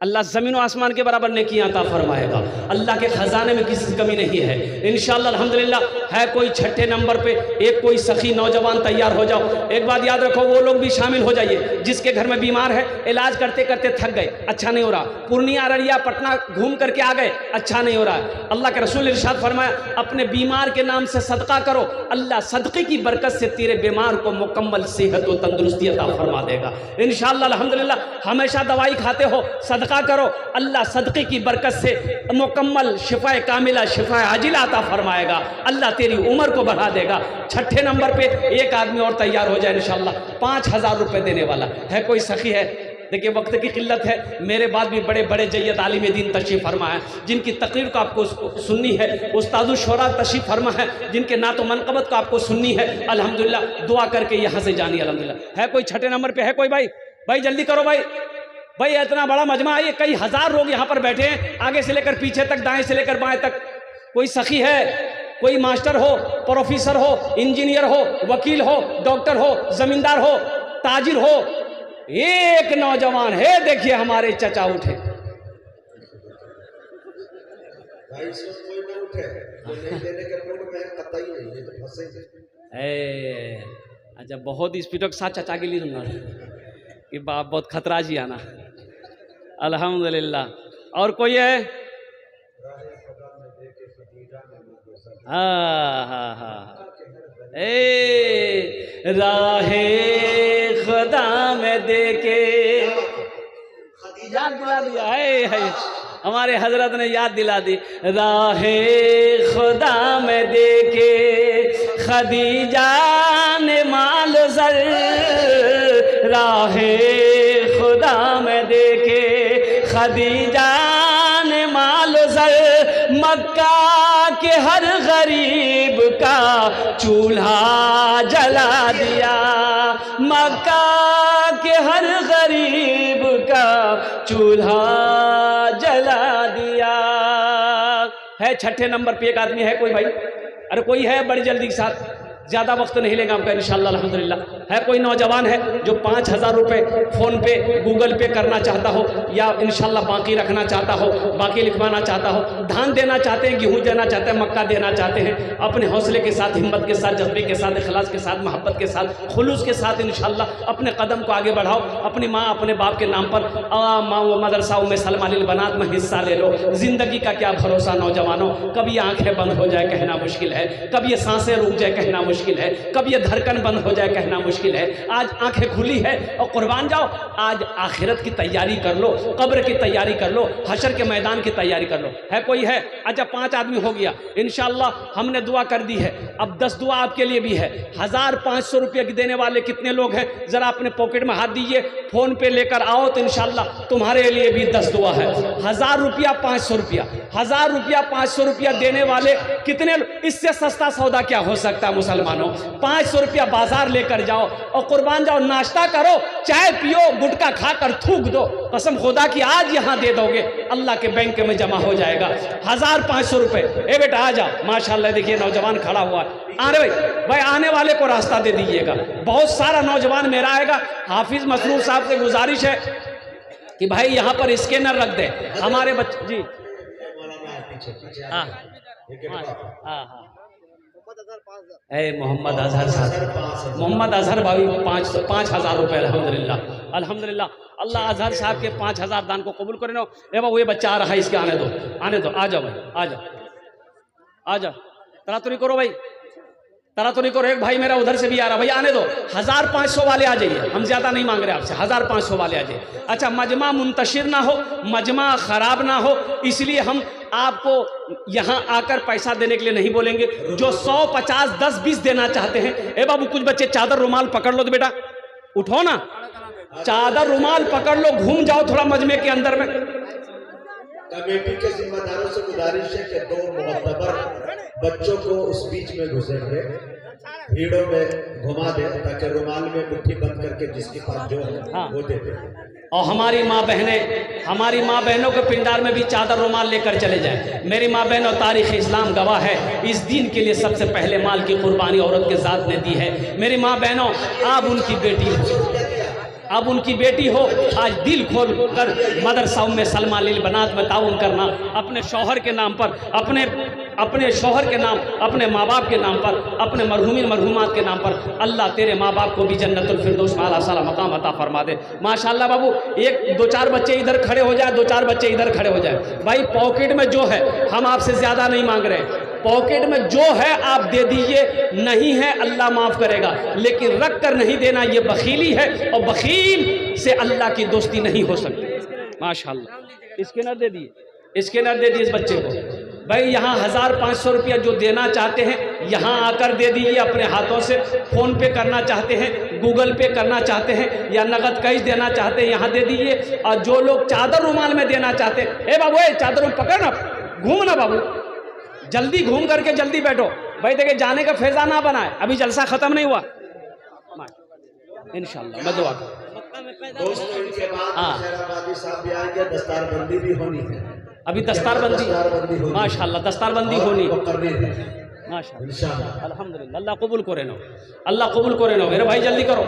अल्लाह ज़मीन और आसमान के बराबर नेकियां अता फरमाएगा। अल्लाह के ख़जाने में किसी कमी नहीं है इंशाअल्लाह अल्हम्दुलिल्लाह। है कोई छठे नंबर पे एक कोई सखी नौजवान तैयार हो जाओ। एक बात याद रखो, वो लोग भी शामिल हो जाइए जिसके घर में बीमार है, इलाज करते करते थक गए, अच्छा नहीं हो रहा, पूर्णिया अररिया पटना घूम करके आ गए, अच्छा नहीं हो रहा है। अल्लाह के रसूल इरशाद फरमाया, अपने बीमार के नाम से सदका करो, अल्लाह सदक़े की बरकत से तेरे बीमार को मुकम्मल सेहत और तंदुरुस्ती अता फरमा देगा इंशाअल्लाह अल्हम्दुलिल्लाह। हमेशा दवाई खाते हो, सदका करो, अल्लाह सदक़े की बरकत से मुकम्मल शिफा कामिला शिफा आजिला अता फरमाएगा। अल्लाह तेरी उम्र को बढ़ा देगा। छठे नंबर पे एक आदमी और तैयार हो जाए इंशाअल्लाह, 5000 रुपये देने वाला है। कोई सखी है? देखिए वक्त की किल्लत है, मेरे बाद भी बड़े बड़े जय्यद आलिम दीन तशरीफ़ फरमा है, जिनकी तकरीर को आपको सुननी है। उस्तादु शोरा तशरीफ़ फरमा है, जिनके नात व मनक़बत को आपको सुननी है। अल्हम्दुलिल्लाह दुआ करके यहाँ से जानिए अल्हम्दुलिल्लाह। है कोई छठे नंबर पे? है कोई भाई? भाई जल्दी करो भाई, भाई इतना बड़ा मजमा है, कई हज़ार लोग यहाँ पर बैठे हैं, आगे से लेकर पीछे तक, दाएँ से लेकर बाएँ तक। कोई सखी है, कोई मास्टर हो, प्रोफेसर हो, इंजीनियर हो, वकील हो, डॉक्टर हो, ज़मींदार हो, ताजिर हो, एक नौजवान है, देखिए हमारे चचा उठे। भाई इसमें कोई ना उठे, तो नहीं देने के मूड में कतई नहीं है, तो फंसेंगे। अच्छा बहुत स्पीड के साथ चचा के लिए सुनना कि बाप बहुत खतरा जी आना अल्हम्दुलिल्लाह। और कोई है? हाँ हाँ हाँ, राहे खुदा में देके याद दिला दिया है, हमारे हजरत ने याद दिला दी। राहे खुदा में देके खदीजा ने माल ज़र, राहे खुदा में देके खदीजा ने माल ज़र, मक्का के हर गरीब का चूल्हा जला दिया, मक्का के हर गरीब का चूल्हा जला दिया। है छठे नंबर पे एक आदमी है कोई भाई? अरे कोई है? बड़ी जल्दी के साथ, ज़्यादा वक्त नहीं लेगा आपका इंशाअल्लाह अल्हम्दुलिल्लाह। है कोई नौजवान है जो 5000 रुपये फ़ोन पे गूगल पे करना चाहता हो, या इंशाअल्लाह बाकी रखना चाहता हो, बाकी लिखवाना चाहता हो, धान देना चाहते हैं, गेहूँ देना चाहते हैं, मक्का देना चाहते हैं, अपने हौसले के साथ, हिम्मत के साथ, जज्बे के साथ, इखलास के साथ, मोहब्बत के साथ, खुलूस के साथ इंशाअल्लाह अपने कदम को आगे बढ़ाओ। अपनी माँ अपने बाप के नाम पर माँ व मदरसा में सलमानिल बनात में हिस्सा ले लो। ज़िंदगी का क्या भरोसा नौजवानों, कभी आँखें बंद हो जाए कहना मुश्किल है, कभी ये सांसें रुक जाए कहना मुश्किल है, कभी ये धड़कन बंद हो जाए कहना मुश्किल है। आज आंखें खुली है और कुर्बान जाओ, आज आखिरत की तैयारी कर लो, कब्र की तैयारी कर लो, हशर के मैदान की तैयारी कर लो। है कोई है? अच्छा 5 आदमी हो गया इंशाअल्लाह, हमने दुआ कर दी है। अब 10 दुआ आपके लिए भी है। 1500 रुपये की देने वाले कितने लोग हैं? ज़रा अपने पॉकेट में हाथ दीजिए, फ़ोन पे लेकर आओ तो इंशाअल्लाह तुम्हारे लिए भी 10 दुआ है। 1000 रुपया 500 रुपया, 1000 रुपया 500 रुपया देने वाले कितने? इससे सस्ता सौदा क्या हो सकता है मुसलमानों? 500 रुपया बाजार लेकर जाओ और कुर्बान जाओ, नाश्ता करो, चाय पियो, गुटखा खाकर थूक दो, कसम खुदा की आज यहाँ दे दोगे अल्लाह के बैंक में जमा हो जाएगा 1500 रुपये। ए बेटा आ जाओ, माशाल्लाह देखिए नौजवान खड़ा हुआ है। अरे भाई आने वाले को रास्ता दे दीजिएगा, बहुत सारा नौजवान मेरा आएगा। हाफिज मसरूर साहब से गुजारिश है कि भाई यहाँ पर स्कैनर रख दे हमारे बच्चे जी। हाँ हाँ हाँ, मोहम्मद अजहर साहब, मोहम्मद अजहर भाई 5000 रुपये अल्हम्दुलिल्लाह अल्हम्दुलिल्लाह। अल्लाह अजहर साहब के 5000 दान को कबूल करे। भाई ये बच्चा आ रहा है, इसके आने दो, आने दो, आ जाओ भाई, आ जाओ, आ जाओ, तरातुरी करो भाई, तरातुरी करो। एक भाई मेरा उधर से भी आ रहा, भाई आने दो। 1500 वाले आ जाइए, हम ज़्यादा नहीं मांग रहे आपसे, 1500 वाले आ जाइए। अच्छा मजमा मुंतशिर ना हो, मजमा ख़राब ना हो, इसलिए हम आपको यहाँ आकर पैसा देने के लिए नहीं बोलेंगे। जो 100, 50, 10, 20 देना चाहते हैं, ए बाबू कुछ बच्चे चादर रुमाल पकड़ लो तो बेटा उठो ना, चादर रुमाल पकड़ लो, घूम जाओ थोड़ा मजमे के अंदर में। कमेटी के जिम्मेदारों से गुजारिश है कि 2 मुअत्तबर बच्चों को उस बीच में घुसेंगे, भीड़ों में घुमा दे, ताकि रुमाल में मुट्ठी बंद करके जिसके पास जो है वो दे दे। और हमारी माँ बहनों के पिंडार में भी चादर रुमाल लेकर चले जाए। मेरी माँ बहनों, तारीख़ इस्लाम गवाह है, इस दीन के लिए सबसे पहले माल की कुर्बानी औरत के ज़ात ने दी है। मेरी माँ बहनों, आप उनकी बेटी हो, अब उनकी बेटी हो, आज दिल खोल कर मदरसा में सलमा लिल बनात में ताउन करना, अपने शौहर के नाम पर, अपने शौहर के नाम, अपने माँ बाप के नाम पर, अपने मरहूमिन मरहूमात के नाम पर। अल्लाह तेरे माँ बाप को भी जन्नतुल फिरदौस आला साला मकाम अता फरमा दे। माशाल्लाह बाबू, एक दो चार बच्चे इधर खड़े हो जाए, दो चार बच्चे इधर खड़े हो जाए। भाई पॉकेट में जो है, हम आपसे ज़्यादा नहीं मांग रहे, पॉकेट में जो है आप दे दीजिए, नहीं है अल्लाह माफ़ करेगा, लेकिन रख कर नहीं देना ये बखीली है, और बखील से अल्लाह की दोस्ती नहीं हो सकती। माशाल्लाह, स्कैनर दे दिए, स्कैनर दे दिए इस बच्चे को। भाई यहाँ 1500 रुपया जो देना चाहते हैं यहाँ आकर दे दीजिए अपने हाथों से। फ़ोन पे करना चाहते हैं, गूगल पे करना चाहते हैं, या नगद कैश देना चाहते हैं, यहाँ दे दीजिए। और जो लोग चादर रुमाल में देना चाहते हैं, ए बाबू ए चादर में पकड़ ना, घूम ना बाबू, जल्दी घूम करके जल्दी बैठो। भाई देखिए जाने का फैज़ा ना बनाए, अभी जलसा ख़त्म नहीं हुआ, इंशाल्लाह मैं दुआ करूँ। दोस्तों इनके बाद शहराबादी साहब भी आएंगे, दस्तारबंदी भी होनी है। अभी दस्तारबंदी माशाल्लाह दस्तारबंदी होनी इंशाल्लाह। अल्हम्दुलिल्लाह, अल्लाह कबूल करे नो, अल्लाह कबूल करे नो। मेरे भाई जल्दी करो,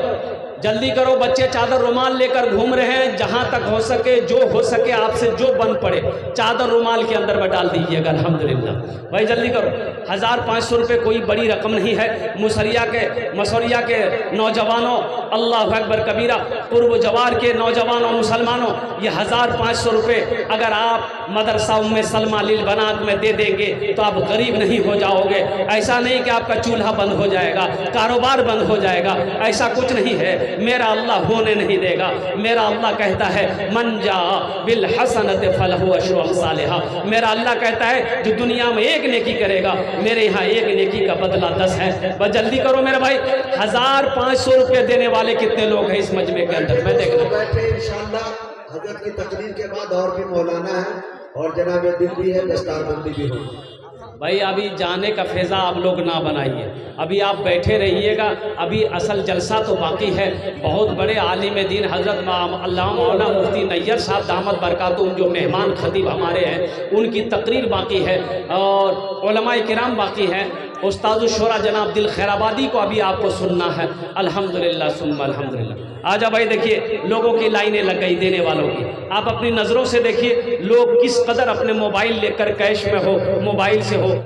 जल्दी करो। बच्चे चादर रुमाल लेकर घूम रहे हैं, जहाँ तक हो सके, जो हो सके आपसे जो बन पड़े चादर रुमाल के अंदर में डाल दीजिएगा। अल्हम्दुलिल्लाह भाई जल्दी करो। 1500 रुपये कोई बड़ी रकम नहीं है। मसौरिया के नौजवानों, अल्लाह अकबर कबीरा, पूर्व जवार के नौजवानों मुसलमानों, ये 1500 रुपये अगर आप मदरसा में सलमा लिल बनात में दे देंगे तो आप गरीब नहीं हो जाओगे। ऐसा नहीं कि आपका चूल्हा बंद हो जाएगा, कारोबार बंद हो जाएगा, ऐसा कुछ नहीं है। मेरा अल्लाह होने नहीं देगा। मेरा अल्लाह कहता है मन जा बिल हसनत फलहु अशरु अमसालिहा। मेरा अल्लाह कहता है जो दुनिया में एक नेकी करेगा, मेरे यहाँ एक नेकी का बदला 10 है। बस जल्दी करो मेरे भाई। 1500 रुपये देने वाले कितने लोग हैं इस मजमे के अंदर, मैं देख रहा हूँ। इंशाल्लाह हजरत की तकरीर के बाद और भी मौलाना है और जनाब दिल भी है, दस्तारबंदी भी होगी। भाई अभी जाने का फैज़ा आप लोग ना बनाइए, अभी आप बैठे रहिएगा। अभी असल जलसा तो बाकी है। बहुत बड़े आलिम दीन हज़रत अल्लामा मौलाना मुफ्ती नैयर साहब दामद बरकातुहूम जो मेहमान खतीब हमारे हैं, उनकी तकरीर बाकी है और उलमाए किराम बाकी हैं। उस्ताद शुरा जनाब दिल खैराबादी को अभी आपको सुनना है। अल्हम्दुलिल्लाह सुम्मा अल्हम्दुलिल्लाह। आजा भाई देखिए लोगों की लाइनें लग गई देने वालों की। आप अपनी नज़रों से देखिए लोग किस कदर अपने मोबाइल लेकर कैश में हो, मोबाइल से हो,